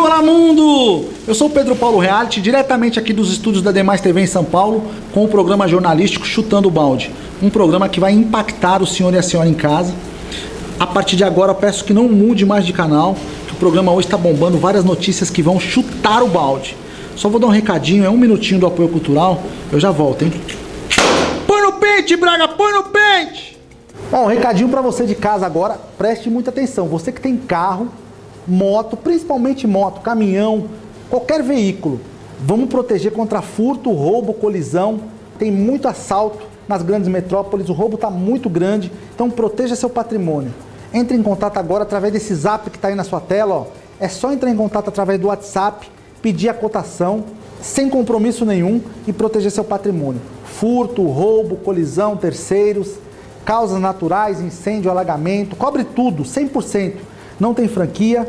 Brasil, olá mundo! Eu sou o Pedro Paulo Reality, diretamente aqui dos estúdios da Demais TV em São Paulo, com o programa jornalístico Chutando o Balde. Um programa que vai impactar o senhor e a senhora em casa. A partir de agora eu peço que não mude mais de canal, que o programa hoje está bombando várias notícias que vão chutar o balde. Só vou dar um recadinho, é 1 minutinho do apoio cultural, eu já volto, hein? Põe no pente, Braga, põe no pente! Bom, um recadinho para você de casa agora, preste muita atenção. Você que tem carro, moto, principalmente moto, caminhão, qualquer veículo, vamos proteger contra furto, roubo, colisão. Tem muito assalto nas grandes metrópoles, o roubo está muito grande, então proteja seu patrimônio. Entre em contato agora através desse zap que está aí na sua tela, ó. É só entrar em contato através do WhatsApp, pedir a cotação, sem compromisso nenhum, e proteger seu patrimônio. Furto, roubo, colisão, terceiros, causas naturais, incêndio, alagamento, cobre tudo, 100%. Não tem franquia,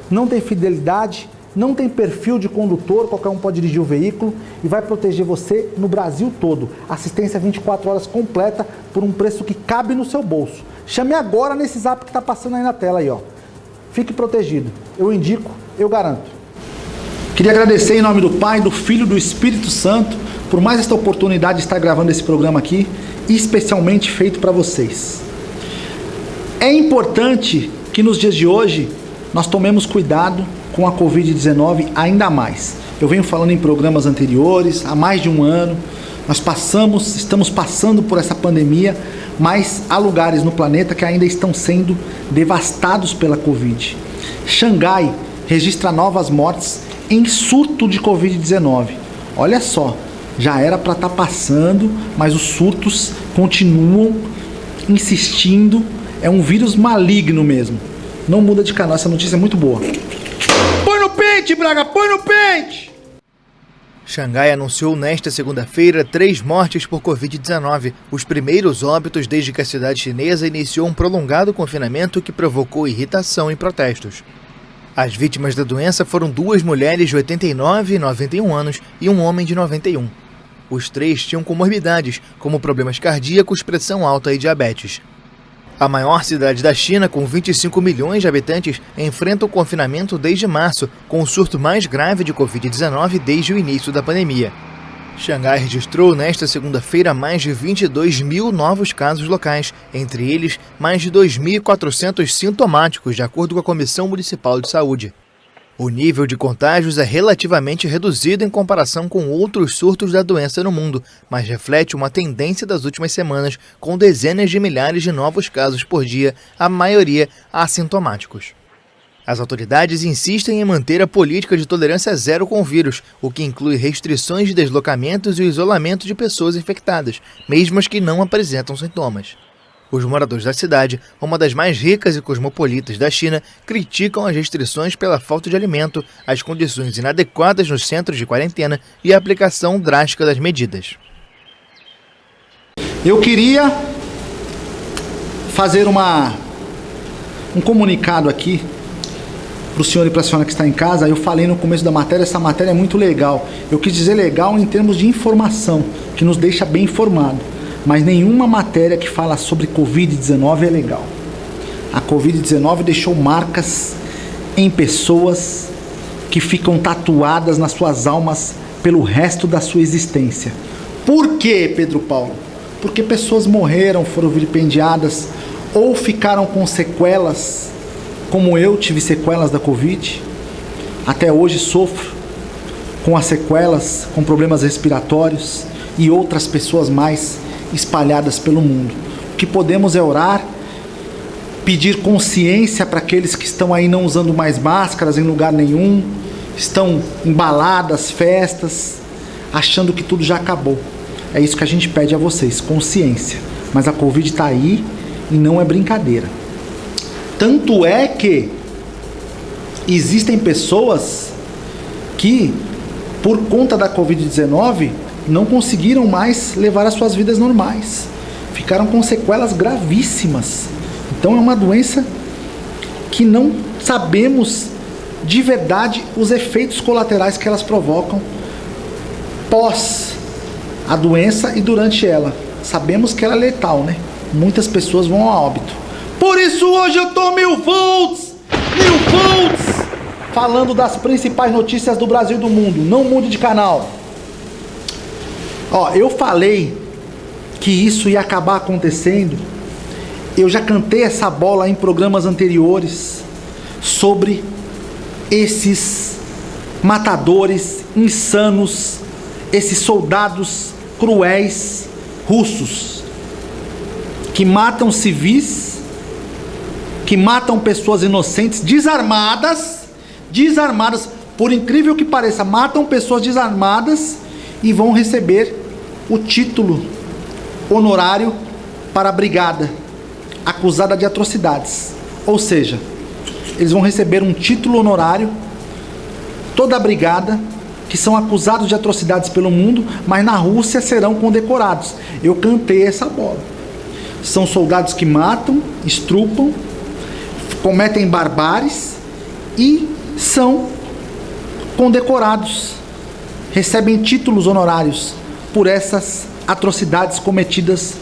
não tem fidelidade, não tem perfil de condutor, qualquer um pode dirigir o veículo e vai proteger você no Brasil todo. Assistência 24 horas completa por um preço que cabe no seu bolso. Chame agora nesse zap que está passando aí na tela aí, ó. Fique protegido. Eu indico, eu garanto. Queria agradecer em nome do Pai, do Filho e do Espírito Santo por mais esta oportunidade de estar gravando esse programa aqui, especialmente feito para vocês. É importante que nos dias de hoje nós tomemos cuidado com a Covid-19 ainda mais. Eu venho falando em programas anteriores, há mais de um ano, estamos passando por essa pandemia, mas há lugares no planeta que ainda estão sendo devastados pela Covid. Xangai registra novas mortes em surto de Covid-19. Olha só, já era para estar passando, mas os surtos continuam insistindo. É um vírus maligno mesmo. Não muda de canal, essa notícia é muito boa. Põe no pente, Braga, põe no pente! Xangai anunciou nesta segunda-feira 3 mortes por Covid-19, os primeiros óbitos desde que a cidade chinesa iniciou um prolongado confinamento que provocou irritação e protestos. As vítimas da doença foram 2 mulheres de 89 e 91 anos e um homem de 91. Os 3 tinham comorbidades, como problemas cardíacos, pressão alta e diabetes. A maior cidade da China, com 25 milhões de habitantes, enfrenta o confinamento desde março, com o surto mais grave de Covid-19 desde o início da pandemia. Xangai registrou nesta segunda-feira mais de 22 mil novos casos locais, entre eles mais de 2.400 sintomáticos, de acordo com a Comissão Municipal de Saúde. O nível de contágios é relativamente reduzido em comparação com outros surtos da doença no mundo, mas reflete uma tendência das últimas semanas, com dezenas de milhares de novos casos por dia, a maioria assintomáticos. As autoridades insistem em manter a política de tolerância zero com o vírus, o que inclui restrições de deslocamentos e o isolamento de pessoas infectadas, mesmo as que não apresentam sintomas. Os moradores da cidade, uma das mais ricas e cosmopolitas da China, criticam as restrições pela falta de alimento, as condições inadequadas nos centros de quarentena e a aplicação drástica das medidas. Eu queria fazer um comunicado aqui para o senhor e para a senhora que está em casa. Eu falei no começo da matéria, essa matéria é muito legal. Eu quis dizer legal em termos de informação, que nos deixa bem informado. Mas nenhuma matéria que fala sobre Covid-19 é legal. A Covid-19 deixou marcas em pessoas que ficam tatuadas nas suas almas pelo resto da sua existência. Por quê, Pedro Paulo? Porque pessoas morreram, foram vilipendiadas ou ficaram com sequelas, como eu tive sequelas da Covid. Até hoje sofro com as sequelas, com problemas respiratórios e outras pessoas mais espalhadas pelo mundo. O que podemos é orar, pedir consciência para aqueles que estão aí não usando mais máscaras em lugar nenhum, estão em baladas, festas, achando que tudo já acabou. É isso que a gente pede a vocês, consciência. Mas a Covid está aí e não é brincadeira. Tanto é que existem pessoas que, por conta da Covid-19, não conseguiram mais levar as suas vidas normais. Ficaram com sequelas gravíssimas. Então é uma doença que não sabemos de verdade os efeitos colaterais que elas provocam pós a doença e durante ela. Sabemos que ela é letal, né? Muitas pessoas vão a óbito. Por isso hoje eu tô 1000 volts! 1000 volts! falando das principais notícias do Brasil e do mundo. Não mude de canal. Ó, eu falei que isso ia acabar acontecendo. Eu já cantei essa bola em programas anteriores sobre esses matadores insanos, esses soldados cruéis russos que matam civis, que matam pessoas inocentes, desarmadas, por incrível que pareça, matam pessoas desarmadas e vão receber o título honorário para a brigada acusada de atrocidades. Ou seja, eles vão receber um título honorário, toda a brigada, que são acusados de atrocidades pelo mundo, mas na Rússia serão condecorados. Eu cantei essa bola. São soldados que matam, estrupam, cometem barbáries e são condecorados, recebem títulos honorários por essas atrocidades cometidas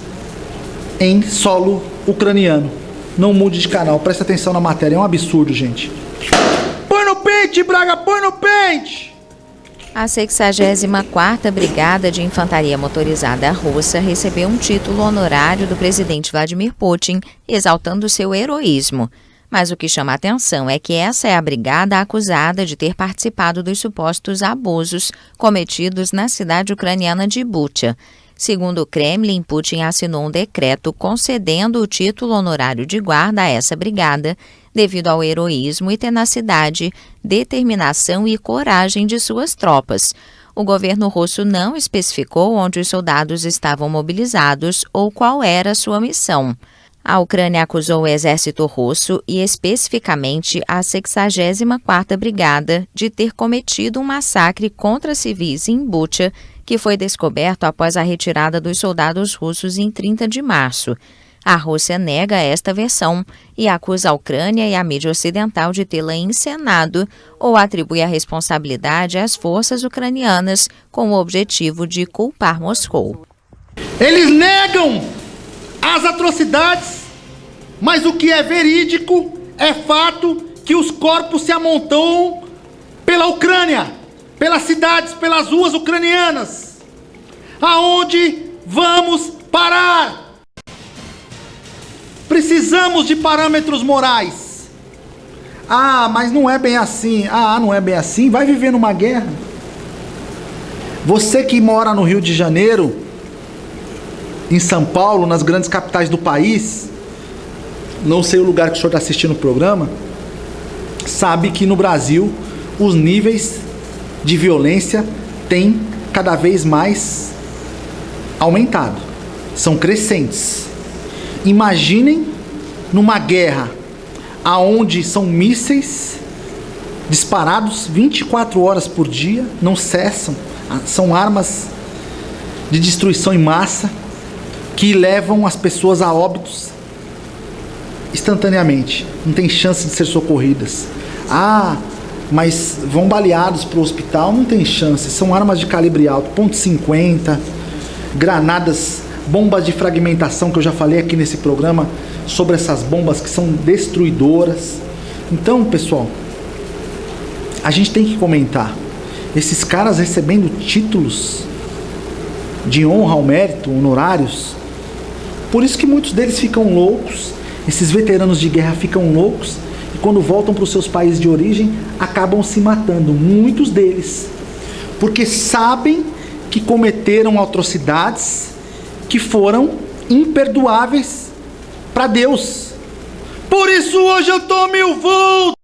em solo ucraniano. Não mude de canal, presta atenção na matéria, é um absurdo, gente. Põe no pente, Braga, põe no pente! A 64ª Brigada de Infantaria Motorizada Russa recebeu um título honorário do presidente Vladimir Putin, exaltando seu heroísmo. Mas o que chama a atenção é que essa é a brigada acusada de ter participado dos supostos abusos cometidos na cidade ucraniana de Bucha. Segundo o Kremlin, Putin assinou um decreto concedendo o título honorário de guarda a essa brigada, devido ao heroísmo e tenacidade, determinação e coragem de suas tropas. O governo russo não especificou onde os soldados estavam mobilizados ou qual era a sua missão. A Ucrânia acusou o exército russo e especificamente a 64ª Brigada de ter cometido um massacre contra civis em Bucha, que foi descoberto após a retirada dos soldados russos em 30 de março. A Rússia nega esta versão e acusa a Ucrânia e a mídia ocidental de tê-la encenado ou atribui a responsabilidade às forças ucranianas com o objetivo de culpar Moscou. Eles negam as atrocidades, mas o que é verídico é fato que os corpos se amontoam pela Ucrânia, pelas cidades, pelas ruas ucranianas. Aonde vamos parar? Precisamos de parâmetros morais. Ah, mas não é bem assim. Ah, não é bem assim. Vai viver numa guerra. Você que mora no Rio de Janeiro, em São Paulo, nas grandes capitais do país, não sei o lugar que o senhor está assistindo o programa, sabe que no Brasil os níveis de violência têm cada vez mais aumentado. São crescentes. Imaginem numa guerra aonde são mísseis disparados 24 horas por dia, não cessam, são armas de destruição em massa que levam as pessoas a óbitos instantaneamente, não tem chance de ser socorridas. Ah, mas vão baleados para o hospital, não tem chance, são armas de calibre alto, .50, granadas, bombas de fragmentação, que eu já falei aqui nesse programa sobre essas bombas que são destruidoras. Então, pessoal, a gente tem que comentar, esses caras recebendo títulos de honra ao mérito, honorários, por isso que muitos deles ficam loucos, esses veteranos de guerra ficam loucos, e quando voltam para os seus países de origem, acabam se matando, muitos deles, porque sabem que cometeram atrocidades que foram imperdoáveis para Deus. Por isso hoje eu tô 1000 volts,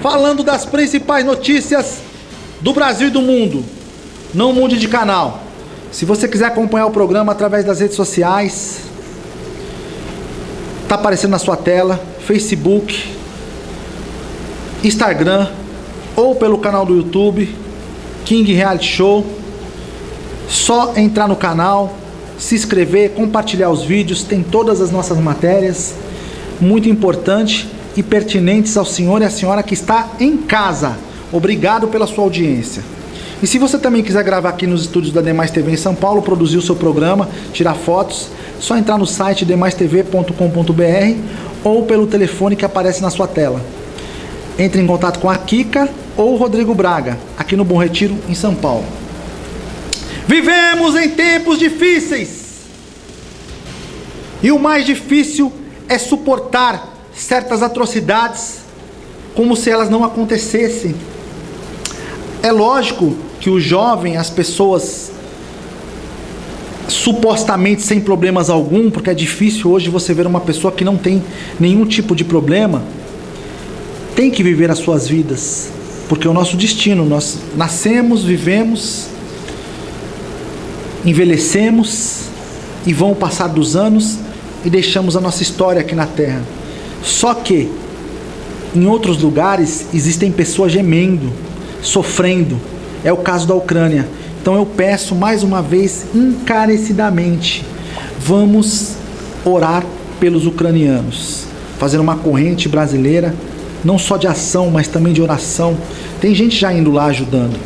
falando das principais notícias do Brasil e do mundo. Não mude de canal. Se você quiser acompanhar o programa através das redes sociais, tá aparecendo na sua tela, Facebook, Instagram, ou pelo canal do YouTube, King Reality Show. Só entrar no canal, se inscrever, compartilhar os vídeos, tem todas as nossas matérias, muito importante e pertinentes ao senhor e à senhora que está em casa. Obrigado pela sua audiência. E se você também quiser gravar aqui nos estúdios da Demais TV em São Paulo, produzir o seu programa, tirar fotos, só entrar no site demaistv.com.br ou pelo telefone que aparece na sua tela. entre em contato com a Kika ou o Rodrigo Braga, aqui no Bom Retiro, em São Paulo. Vivemos em tempos difíceis. E o mais difícil é suportar certas atrocidades como se elas não acontecessem. É lógico que o jovem, as pessoas supostamente sem problemas algum, porque é difícil hoje você ver uma pessoa que não tem nenhum tipo de problema, tem que viver as suas vidas, porque é o nosso destino. Nós nascemos, vivemos, envelhecemos e vão o passar dos anos e deixamos a nossa história aqui na Terra. Só que em outros lugares existem pessoas gemendo, sofrendo. É o caso da Ucrânia. Então eu peço mais uma vez, encarecidamente, vamos orar pelos ucranianos, fazer uma corrente brasileira, não só de ação, mas também de oração. Tem gente já indo lá ajudando,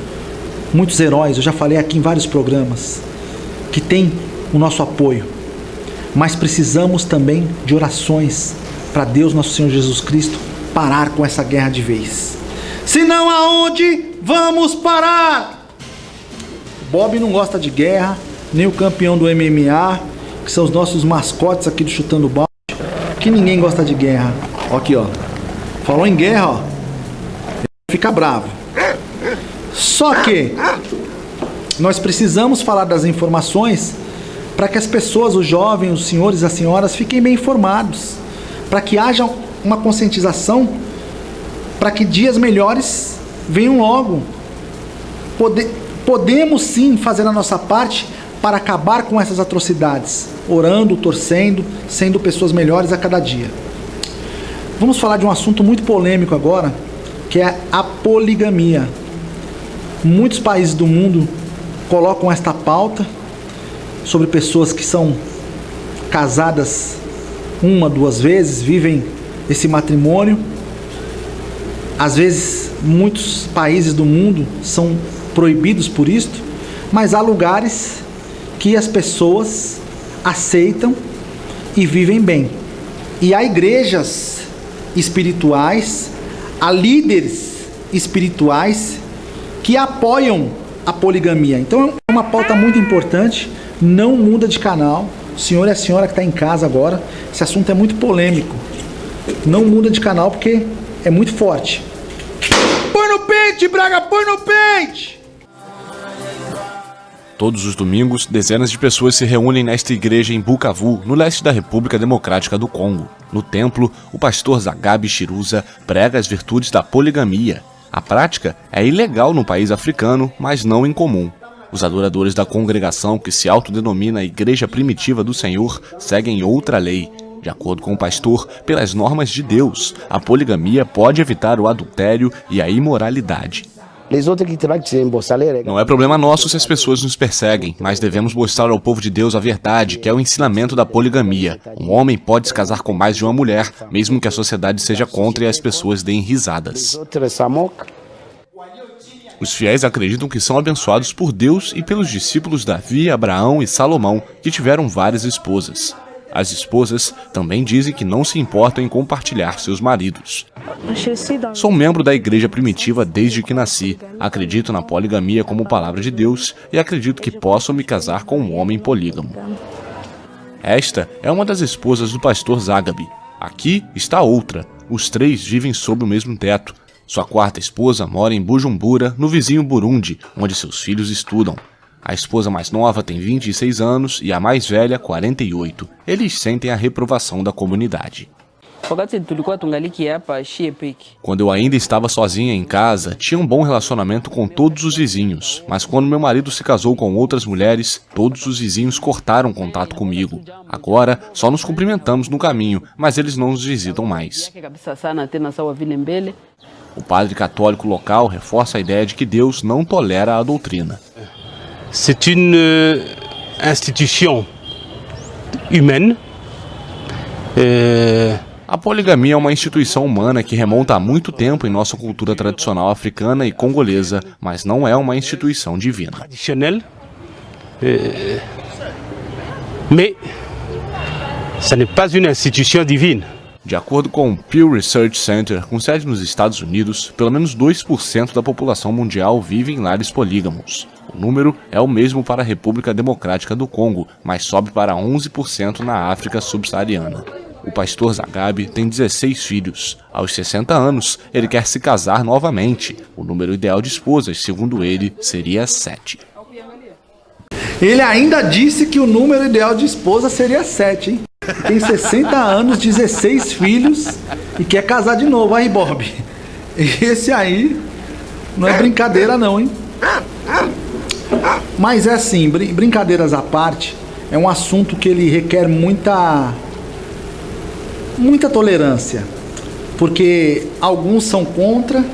muitos heróis, eu já falei aqui em vários programas, que tem o nosso apoio, mas precisamos também de orações para Deus, nosso Senhor Jesus Cristo, parar com essa guerra de vez. Senão aonde vamos parar? Bob não gosta de guerra, nem o campeão do MMA, que são os nossos mascotes aqui do Chutando Balde, que ninguém gosta de guerra. Ó aqui, ó. Falou em guerra, ó. Fica bravo. Só que nós precisamos falar das informações para que as pessoas, os jovens, os senhores, as senhoras, fiquem bem informados, para que haja uma conscientização, para que dias melhores venham logo. Podemos sim fazer a nossa parte para acabar com essas atrocidades, orando, torcendo, sendo pessoas melhores a cada dia. Vamos falar de um assunto muito polêmico agora, que é a poligamia. Muitos países do mundo colocam esta pauta sobre pessoas que são casadas uma, duas vezes, vivem esse matrimônio. Às vezes, muitos países do mundo são proibidos por isto, mas há lugares que as pessoas aceitam e vivem bem. E há igrejas espirituais, há líderes espirituais que apoiam a poligamia. Então é uma pauta muito importante. Não muda de canal. O senhor e a senhora que está em casa agora, esse assunto é muito polêmico. Não muda de canal porque é muito forte. Põe no pente, Braga, põe no pente! Todos os domingos, dezenas de pessoas se reúnem nesta igreja em Bukavu, no leste da República Democrática do Congo. No templo, o pastor Zagabe Chiruza prega as virtudes da poligamia. A prática é ilegal no país africano, mas não incomum. Os adoradores da congregação, que se autodenomina Igreja Primitiva do Senhor, seguem outra lei. De acordo com o pastor, pelas normas de Deus, a poligamia pode evitar o adultério e a imoralidade. Não é problema nosso se as pessoas nos perseguem, mas devemos mostrar ao povo de Deus a verdade, que é o ensinamento da poligamia. Um homem pode se casar com mais de uma mulher, mesmo que a sociedade seja contra e as pessoas deem risadas. Os fiéis acreditam que são abençoados por Deus e pelos discípulos Davi, Abraão e Salomão, que tiveram várias esposas. As esposas também dizem que não se importam em compartilhar seus maridos. Sou membro da Igreja Primitiva desde que nasci. Acredito na poligamia como palavra de Deus e acredito que posso me casar com um homem polígamo. Esta é uma das esposas do pastor Zagabe. Aqui está outra. Os três vivem sob o mesmo teto. Sua quarta esposa mora em Bujumbura, no vizinho Burundi, onde seus filhos estudam. A esposa mais nova tem 26 anos e a mais velha 48. Eles sentem a reprovação da comunidade. Quando eu ainda estava sozinha em casa, tinha um bom relacionamento com todos os vizinhos. Mas quando meu marido se casou com outras mulheres, todos os vizinhos cortaram contato comigo. Agora, só nos cumprimentamos no caminho, mas eles não nos visitam mais. O padre católico local reforça a ideia de que Deus não tolera a doutrina. C'est une institution humaine. A poligamia é uma instituição humana que remonta há muito tempo em nossa cultura tradicional africana e congolesa, mas não é uma instituição divina. Traditionnelle. Mais ça n'est pas une institution divine. De acordo com o Pew Research Center, com sede nos Estados Unidos, pelo menos 2% da população mundial vive em lares polígamos. O número é o mesmo para a República Democrática do Congo, mas sobe para 11% na África subsaariana. O pastor Zagabe tem 16 filhos. Aos 60 anos, ele quer se casar novamente. O número ideal de esposas, segundo ele, seria 7. Ele ainda disse que o número ideal de esposa seria 7, hein? Tem 60 anos, 16 filhos e quer casar de novo. Aí, Bob, esse aí não é brincadeira não, hein? Mas é assim, brincadeiras à parte, é um assunto que ele requer muita tolerância, porque alguns são contra,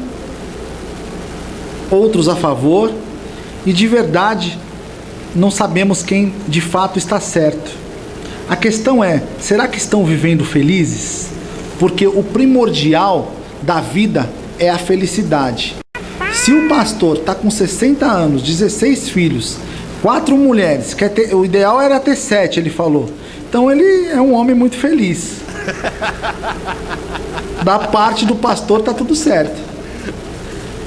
outros a favor, e de verdade não sabemos quem de fato está certo. A questão é, será que estão vivendo felizes? Porque o primordial da vida é a felicidade. Se o pastor está com 60 anos, 16 filhos, 4 mulheres, o ideal era ter 7, ele falou. Então ele é um homem muito feliz. Da parte do pastor tá tudo certo.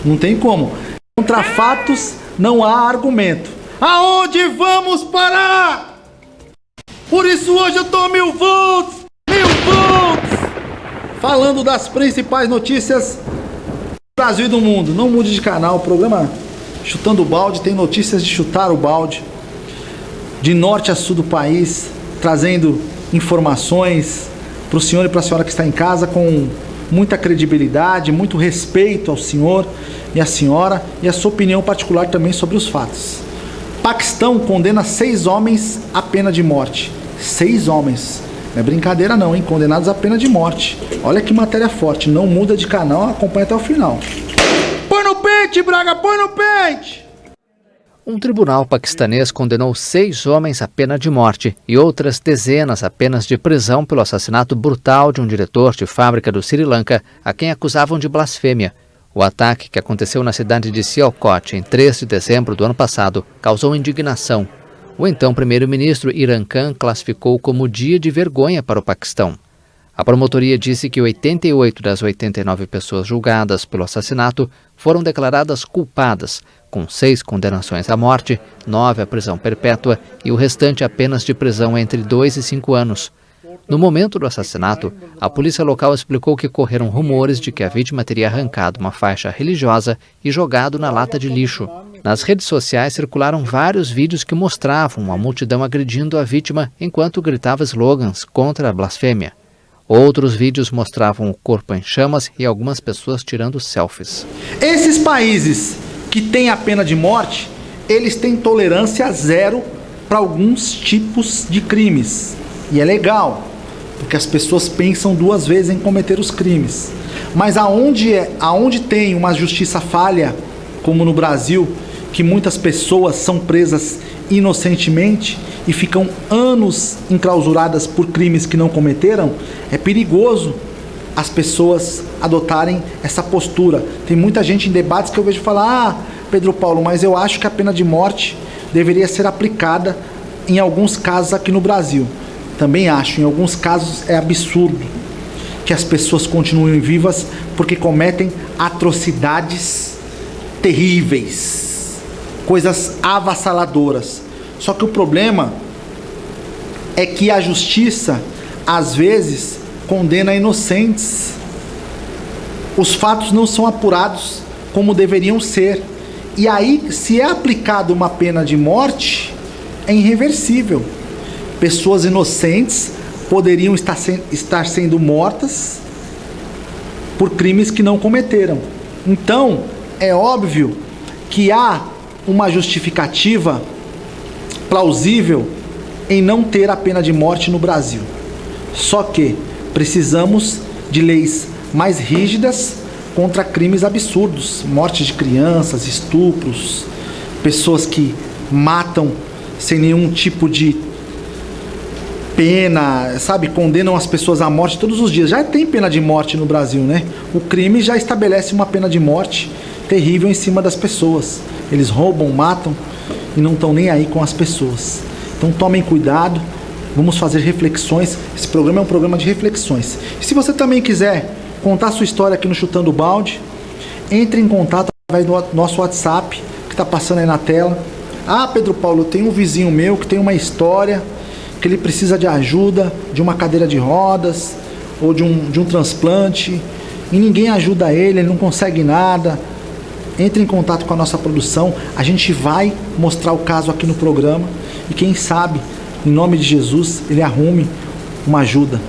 Não tem como. Contra fatos não há argumento. Aonde vamos parar? Por isso hoje eu tô 1000 volts! 1000 volts! Falando das principais notícias do Brasil e do mundo. Não mude de canal, o programa Chutando o Balde tem notícias de chutar o balde. De norte a sul do país, trazendo informações para o senhor e para a senhora que está em casa com muita credibilidade, muito respeito ao senhor e à senhora e a sua opinião particular também sobre os fatos. Paquistão condena 6 homens à pena de morte. 6 homens. Não é brincadeira não, hein? Condenados à pena de morte. Olha que matéria forte. Não muda de canal, acompanha até o final. Põe no pente, Braga, põe no pente! Um tribunal paquistanês condenou 6 homens à pena de morte e outras dezenas a penas de prisão pelo assassinato brutal de um diretor de fábrica do Sri Lanka, a quem acusavam de blasfêmia. O ataque, que aconteceu na cidade de Sialkot em 3 de dezembro do ano passado, causou indignação. O então primeiro-ministro Imran Khan classificou como dia de vergonha para o Paquistão. A promotoria disse que 88 das 89 pessoas julgadas pelo assassinato foram declaradas culpadas, com 6 condenações à morte, 9 à prisão perpétua e o restante apenas de prisão entre 2 e 5 anos. No momento do assassinato, a polícia local explicou que correram rumores de que a vítima teria arrancado uma faixa religiosa e jogado na lata de lixo. Nas redes sociais circularam vários vídeos que mostravam a multidão agredindo a vítima enquanto gritava slogans contra a blasfêmia. Outros vídeos mostravam o corpo em chamas e algumas pessoas tirando selfies. Esses países que têm a pena de morte, eles têm tolerância zero para alguns tipos de crimes. E é legal, porque as pessoas pensam 2 vezes em cometer os crimes. Mas aonde tem uma justiça falha, como no Brasil, que muitas pessoas são presas inocentemente e ficam anos enclausuradas por crimes que não cometeram, é perigoso as pessoas adotarem essa postura. Tem muita gente em debates que eu vejo falar: Pedro Paulo, mas eu acho que a pena de morte deveria ser aplicada em alguns casos aqui no Brasil. Também acho, em alguns casos é absurdo que as pessoas continuem vivas porque cometem atrocidades terríveis, coisas avassaladoras. Só que o problema é que a justiça, às vezes, condena inocentes. Os fatos não são apurados como deveriam ser. E aí, se é aplicada uma pena de morte, é irreversível. Pessoas inocentes poderiam estar sendo mortas por crimes que não cometeram. Então, é óbvio que há uma justificativa plausível em não ter a pena de morte no Brasil. Só que precisamos de leis mais rígidas contra crimes absurdos, morte de crianças, estupros, pessoas que matam sem nenhum tipo de pena, sabe, condenam as pessoas à morte todos os dias. Já tem pena de morte no Brasil, né? O crime já estabelece uma pena de morte terrível em cima das pessoas. Eles roubam, matam e não estão nem aí com as pessoas. Então tomem cuidado, vamos fazer reflexões. Esse programa é um programa de reflexões. E se você também quiser contar sua história aqui no Chutando o Balde, entre em contato através do nosso WhatsApp, que está passando aí na tela. Ah, Pedro Paulo, eu tenho um vizinho meu que tem uma história, que ele precisa de ajuda, de uma cadeira de rodas, ou de um transplante, e ninguém ajuda ele não consegue nada. Entre em contato com a nossa produção, a gente vai mostrar o caso aqui no programa, e quem sabe, em nome de Jesus, ele arrume uma ajuda.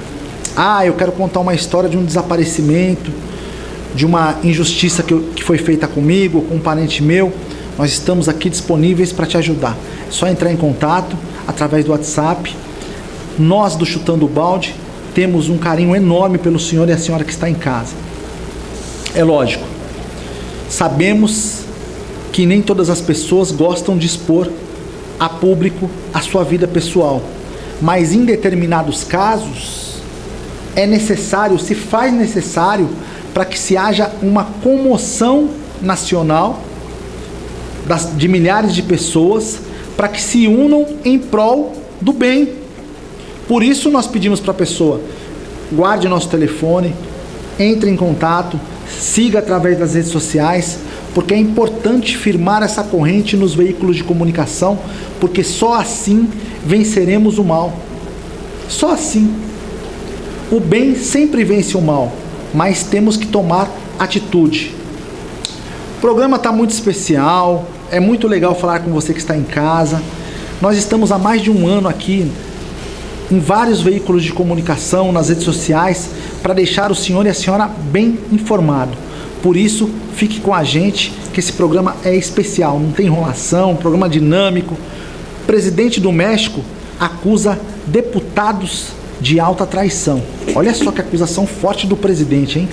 Ah, eu quero contar uma história de um desaparecimento, de uma injustiça que foi feita comigo, ou com um parente meu. Nós estamos aqui disponíveis para te ajudar. É só entrar em contato através do WhatsApp. Nós do Chutando o Balde temos um carinho enorme pelo senhor e a senhora que está em casa. É lógico, sabemos que nem todas as pessoas gostam de expor a público a sua vida pessoal, mas em determinados casos é necessário, se faz necessário, para que se haja uma comoção nacional de milhares de pessoas, para que se unam em prol do bem. Por isso nós pedimos para a pessoa, guarde nosso telefone, entre em contato, siga através das redes sociais, porque é importante firmar essa corrente nos veículos de comunicação, porque só assim venceremos o mal. Só assim. O bem sempre vence o mal, mas temos que tomar atitude. O programa está muito especial, é muito legal falar com você que está em casa. Nós estamos há mais de um ano aqui, em vários veículos de comunicação, nas redes sociais, para deixar o senhor e a senhora bem informado. Por isso, fique com a gente, que esse programa é especial, não tem enrolação, um programa dinâmico. O presidente do México acusa deputados de alta traição. Olha só que acusação forte do presidente, hein?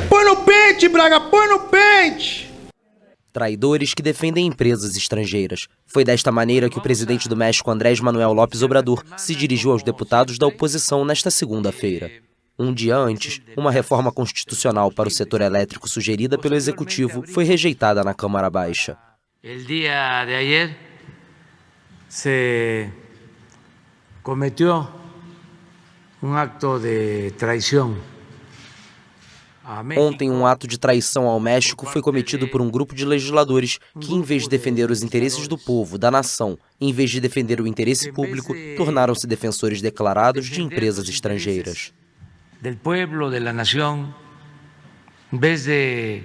Põe no pente, Braga, põe no pente! Traidores que defendem empresas estrangeiras. Foi desta maneira que o presidente do México, Andrés Manuel López Obrador, se dirigiu aos deputados da oposição nesta segunda-feira. Um dia antes, uma reforma constitucional para o setor elétrico sugerida pelo Executivo foi rejeitada na Câmara Baixa. El día de ayer se cometió um acto de traição. Ontem, um ato de traição ao México foi cometido por um grupo de legisladores que, em vez de defender os interesses do povo, da nação, em vez de defender o interesse público, tornaram-se defensores declarados de empresas estrangeiras. Del pueblo, de la nación, en vez de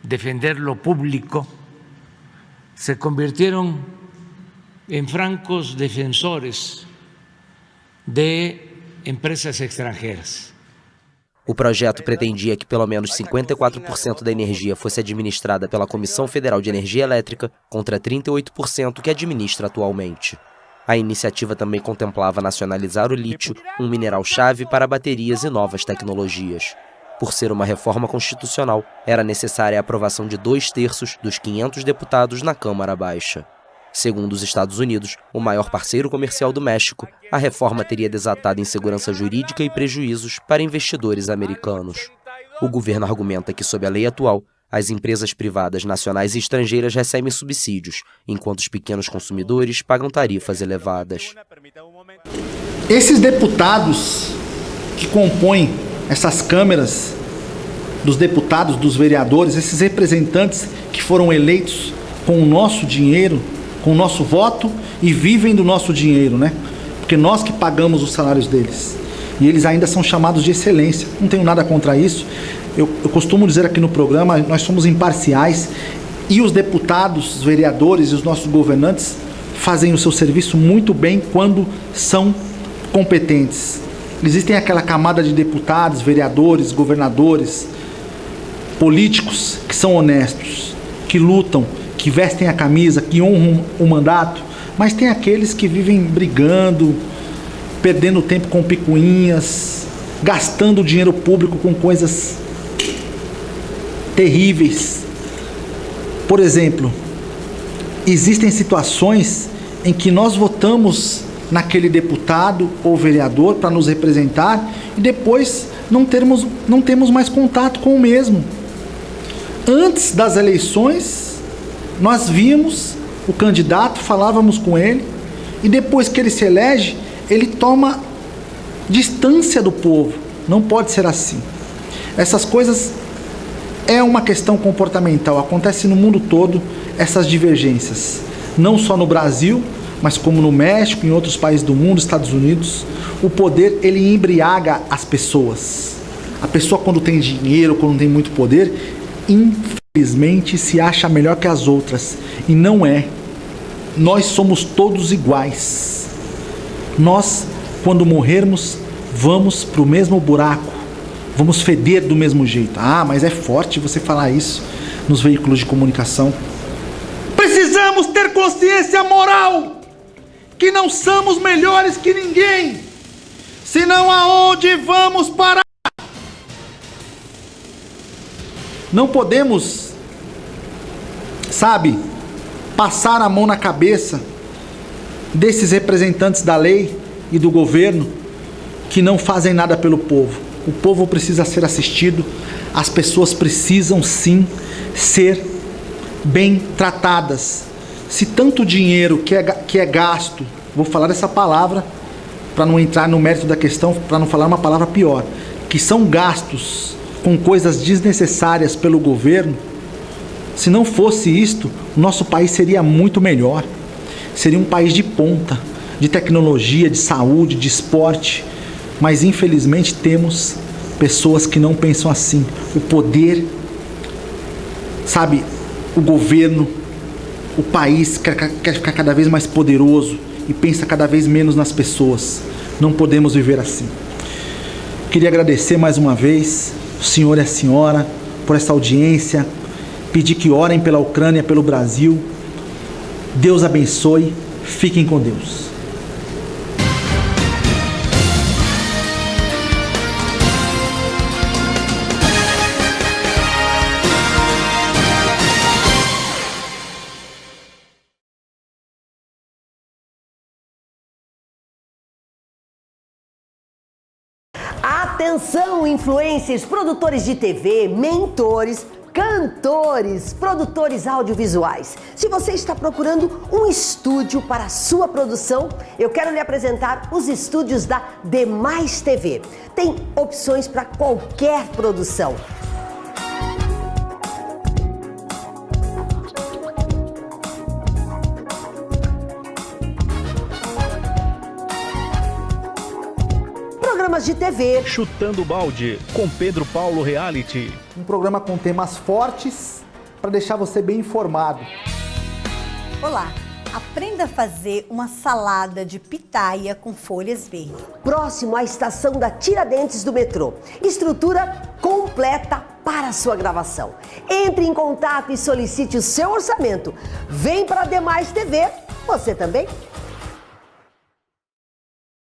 defender lo público, se convirtieron en francos defensores de empresas extranjeras. O projeto pretendia que pelo menos 54% da energia fosse administrada pela Comissão Federal de Energia Elétrica, contra 38% que administra atualmente. A iniciativa também contemplava nacionalizar o lítio, um mineral-chave para baterias e novas tecnologias. Por ser uma reforma constitucional, era necessária a aprovação de 2/3 dos 500 deputados na Câmara Baixa. Segundo os Estados Unidos, o maior parceiro comercial do México, a reforma teria desatado insegurança jurídica e prejuízos para investidores americanos. O governo argumenta que, sob a lei atual, as empresas privadas nacionais e estrangeiras recebem subsídios, enquanto os pequenos consumidores pagam tarifas elevadas. Esses deputados que compõem essas câmeras dos deputados, dos vereadores, esses representantes que foram eleitos com o nosso dinheiro, com o nosso voto e vivem do nosso dinheiro, né? Porque nós que pagamos os salários deles. E eles ainda são chamados de excelência. Não tenho nada contra isso. Eu costumo dizer aqui no programa, nós somos imparciais e os deputados, os vereadores e os nossos governantes fazem o seu serviço muito bem quando são competentes. Existem aquela camada de deputados, vereadores, governadores, políticos que são honestos, que lutam, que vestem a camisa, que honram o mandato, mas tem aqueles que vivem brigando, perdendo tempo com picuinhas, gastando dinheiro público com coisas terríveis. Por exemplo, existem situações em que nós votamos naquele deputado ou vereador para nos representar e depois não temos mais contato com o mesmo. Antes das eleições, nós víamos o candidato, falávamos com ele, e depois que ele se elege, ele toma distância do povo. Não pode ser assim. Essas coisas é uma questão comportamental. Acontece no mundo todo essas divergências. Não só no Brasil, mas como no México, em outros países do mundo, Estados Unidos. O poder, ele embriaga as pessoas. A pessoa, quando tem dinheiro, quando tem muito poder, infelizmente se acha melhor que as outras. E não é. Nós somos todos iguais. Nós, quando morrermos, vamos para o mesmo buraco. Vamos feder do mesmo jeito. Ah, mas é forte você falar isso nos veículos de comunicação. Precisamos ter consciência moral que não somos melhores que ninguém. Senão aonde vamos parar? Não podemos, sabe, passar a mão na cabeça desses representantes da lei e do governo que não fazem nada pelo povo. O povo precisa ser assistido, as pessoas precisam sim ser bem tratadas. Se tanto dinheiro que é gasto, vou falar essa palavra para não entrar no mérito da questão, para não falar uma palavra pior, que são gastos com coisas desnecessárias pelo governo, se não fosse isto, o nosso país seria muito melhor. Seria um país de ponta, de tecnologia, de saúde, de esporte. Mas infelizmente temos pessoas que não pensam assim. O poder, sabe, o governo, o país quer ficar cada vez mais poderoso e pensa cada vez menos nas pessoas. Não podemos viver assim. Queria agradecer mais uma vez o senhor e a senhora por essa audiência, pedir que orem pela Ucrânia, pelo Brasil. Deus abençoe, fiquem com Deus. Atenção, influencers, produtores de TV, mentores, cantores, produtores audiovisuais. Se você está procurando um estúdio para a sua produção, eu quero lhe apresentar os estúdios da Demais TV. Tem opções para qualquer produção. Programas de TV. Chutando o Balde, com Pedro Paulo Reality. Um programa com temas fortes para deixar você bem informado. Olá, aprenda a fazer uma salada de pitaia com folhas verdes. Próximo à estação da Tiradentes do metrô. Estrutura completa para a sua gravação. Entre em contato e solicite o seu orçamento. Vem para a Demais TV, você também